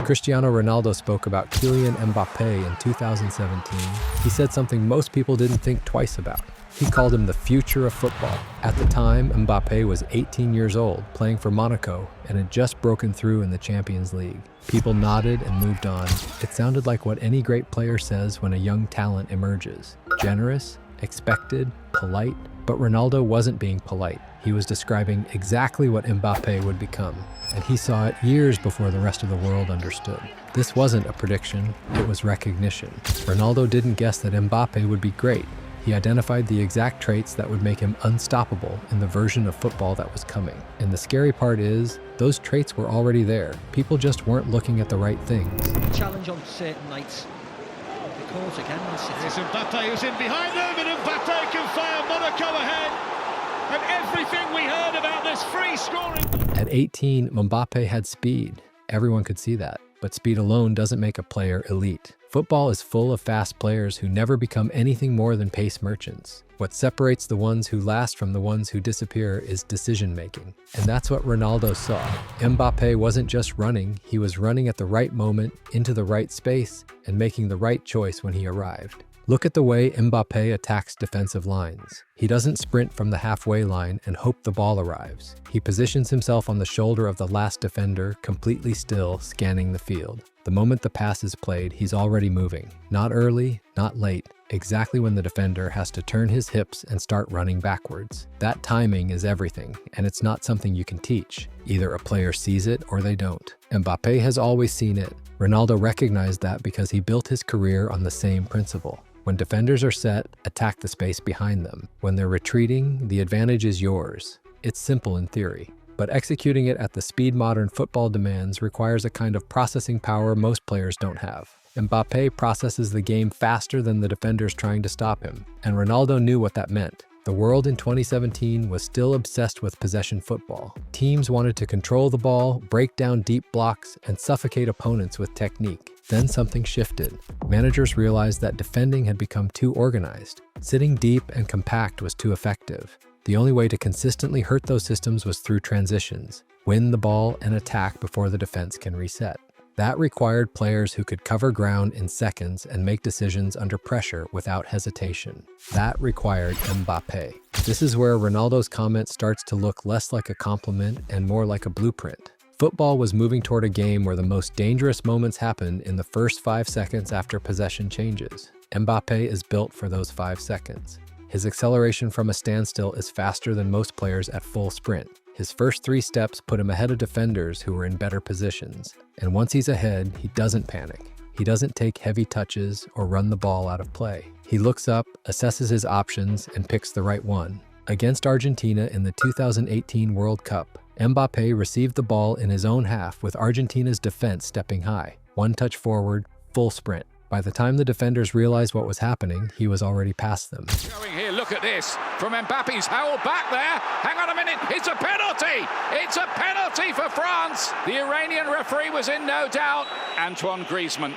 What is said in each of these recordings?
Cristiano Ronaldo spoke about Kylian Mbappé in 2017, he said something most people didn't think twice about. He called him the future of football. At the time, Mbappé was 18 years old, playing for Monaco, and had just broken through in the Champions League. People nodded and moved on. It sounded like what any great player says when a young talent emerges. Generous, expected, polite. But Ronaldo wasn't being polite. He was describing exactly what Mbappé would become, and he saw it years before the rest of the world understood. This wasn't a prediction, it was recognition. Ronaldo didn't guess that Mbappé would be great. He identified the exact traits that would make him unstoppable in the version of football that was coming. And the scary part is, those traits were already there. People just weren't looking at the right things. Challenge on certain nights. The course again. It's Mbappé who's in behind them, and Mbappé can fire Monaco ahead. And everything we heard about this free scoring. At 18, Mbappé had speed. Everyone could see that. But speed alone doesn't make a player elite. Football is full of fast players who never become anything more than pace merchants. What separates the ones who last from the ones who disappear is decision-making. And that's what Ronaldo saw. Mbappé wasn't just running, he was running at the right moment, into the right space, and making the right choice when he arrived. Look at the way Mbappé attacks defensive lines. He doesn't sprint from the halfway line and hope the ball arrives. He positions himself on the shoulder of the last defender, completely still, scanning the field. The moment the pass is played, he's already moving. Not early, not late. Exactly when the defender has to turn his hips and start running backwards. That timing is everything, and it's not something you can teach. Either a player sees it or they don't. Mbappé has always seen it. Ronaldo recognized that because he built his career on the same principle. When defenders are set, attack the space behind them. When they're retreating, the advantage is yours. It's simple in theory, but executing it at the speed modern football demands requires a kind of processing power most players don't have. Mbappé processes the game faster than the defenders trying to stop him, and Ronaldo knew what that meant. The world in 2017 was still obsessed with possession football. Teams wanted to control the ball, break down deep blocks, and suffocate opponents with technique. Then something shifted. Managers realized that defending had become too organized. Sitting deep and compact was too effective. The only way to consistently hurt those systems was through transitions. Win the ball and attack before the defense can reset. That required players who could cover ground in seconds and make decisions under pressure without hesitation. That required Mbappé. This is where Ronaldo's comment starts to look less like a compliment and more like a blueprint. Football was moving toward a game where the most dangerous moments happen in the first 5 seconds after possession changes. Mbappé is built for those 5 seconds. His acceleration from a standstill is faster than most players at full sprint. His first 3 steps put him ahead of defenders who were in better positions. And once he's ahead, he doesn't panic. He doesn't take heavy touches or run the ball out of play. He looks up, assesses his options, and picks the right one. Against Argentina in the 2018 World Cup, Mbappé received the ball in his own half with Argentina's defense stepping high. 1 touch forward, full sprint. By the time the defenders realized what was happening, he was already past them. Going here, look at this. From Mbappe's howled back there. Hang on a minute, it's a penalty! It's a penalty for France! The Iranian referee was in no doubt. Antoine Griezmann.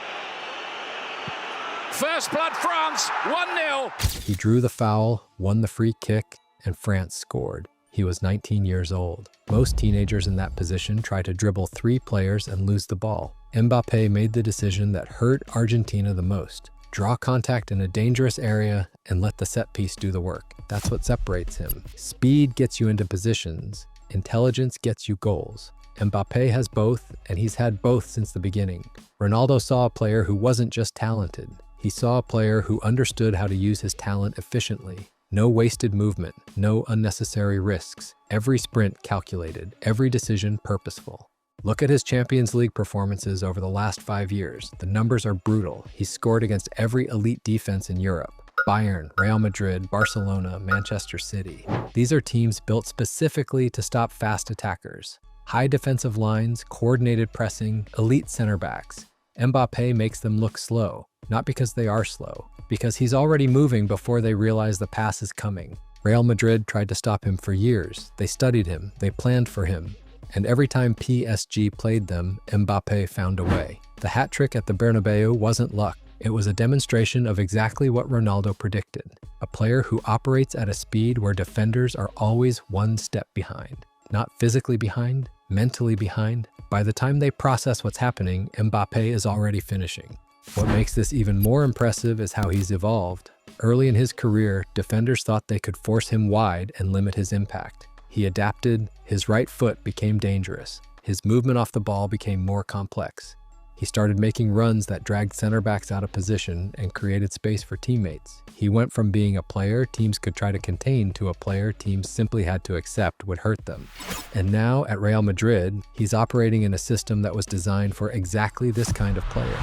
First blood France, 1-0. He drew the foul, won the free kick, and France scored. He was 19 years old. Most teenagers in that position try to dribble 3 players and lose the ball. Mbappé made the decision that hurt Argentina the most. Draw contact in a dangerous area and let the set piece do the work. That's what separates him. Speed gets you into positions. Intelligence gets you goals. Mbappé has both, and he's had both since the beginning. Ronaldo saw a player who wasn't just talented. He saw a player who understood how to use his talent efficiently. No wasted movement, no unnecessary risks. Every sprint calculated, every decision purposeful. Look at his Champions League performances over the last 5 years. The numbers are brutal. He's scored against every elite defense in Europe. Bayern, Real Madrid, Barcelona, Manchester City. These are teams built specifically to stop fast attackers. High defensive lines, coordinated pressing, elite center backs. Mbappé makes them look slow, not because they are slow, because he's already moving before they realize the pass is coming. Real Madrid tried to stop him for years. They studied him, they planned for him. And every time PSG played them, Mbappé found a way. The hat trick at the Bernabeu wasn't luck. It was a demonstration of exactly what Ronaldo predicted. A player who operates at a speed where defenders are always 1 step behind. Not physically behind, mentally behind. By the time they process what's happening, Mbappé is already finishing. What makes this even more impressive is how he's evolved. Early in his career, defenders thought they could force him wide and limit his impact. He adapted, his right foot became dangerous. His movement off the ball became more complex. He started making runs that dragged center backs out of position and created space for teammates. He went from being a player teams could try to contain to a player teams simply had to accept would hurt them. And now at Real Madrid, he's operating in a system that was designed for exactly this kind of player.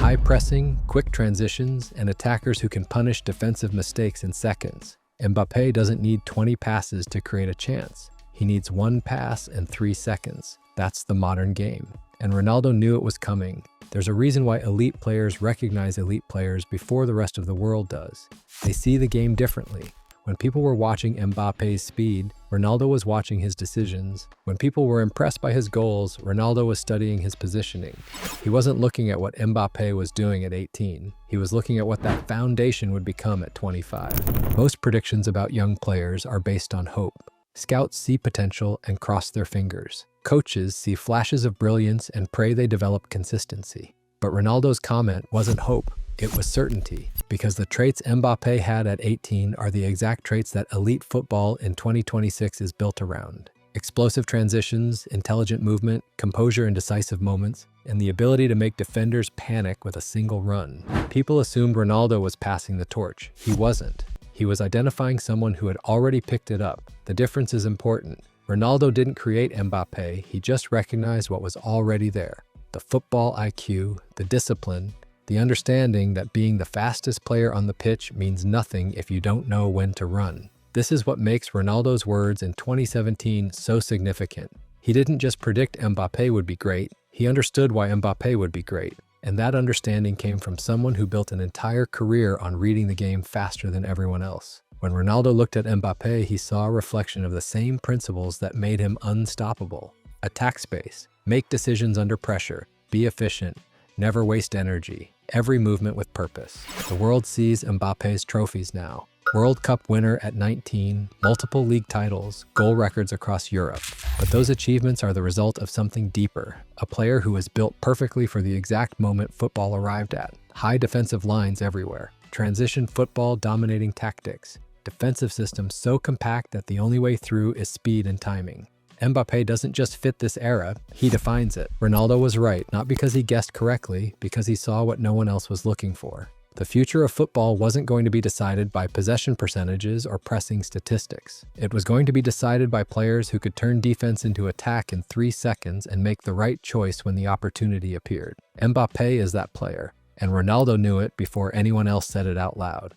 High pressing, quick transitions, and attackers who can punish defensive mistakes in seconds. Mbappé doesn't need 20 passes to create a chance. He needs 1 pass and 3 seconds. That's the modern game. And Ronaldo knew it was coming. There's a reason why elite players recognize elite players before the rest of the world does. They see the game differently. When people were watching Mbappe's speed, Ronaldo was watching his decisions. When people were impressed by his goals, Ronaldo was studying his positioning. He wasn't looking at what Mbappé was doing at 18. He was looking at what that foundation would become at 25. Most predictions about young players are based on hope. Scouts see potential and cross their fingers. Coaches see flashes of brilliance and pray they develop consistency. But Ronaldo's comment wasn't hope, it was certainty, because the traits Mbappé had at 18 are the exact traits that elite football in 2026 is built around. Explosive transitions, intelligent movement, composure in decisive moments, and the ability to make defenders panic with a single run. People assumed Ronaldo was passing the torch. He wasn't. He was identifying someone who had already picked it up. The difference is important. Ronaldo didn't create Mbappé, he just recognized what was already there. The football IQ, the discipline, the understanding that being the fastest player on the pitch means nothing if you don't know when to run. This is what makes Ronaldo's words in 2017 so significant. He didn't just predict Mbappé would be great, he understood why Mbappé would be great. And that understanding came from someone who built an entire career on reading the game faster than everyone else. When Ronaldo looked at Mbappé, he saw a reflection of the same principles that made him unstoppable. Attack space, make decisions under pressure, be efficient, never waste energy, every movement with purpose. The world sees Mbappé's trophies now. World Cup winner at 19, multiple league titles, goal records across Europe. But those achievements are the result of something deeper, a player who was built perfectly for the exact moment football arrived at. High defensive lines everywhere, transition football dominating tactics, defensive systems so compact that the only way through is speed and timing. Mbappé doesn't just fit this era, he defines it. Ronaldo was right, not because he guessed correctly, because he saw what no one else was looking for. The future of football wasn't going to be decided by possession percentages or pressing statistics. It was going to be decided by players who could turn defense into attack in 3 seconds and make the right choice when the opportunity appeared. Mbappé is that player, and Ronaldo knew it before anyone else said it out loud.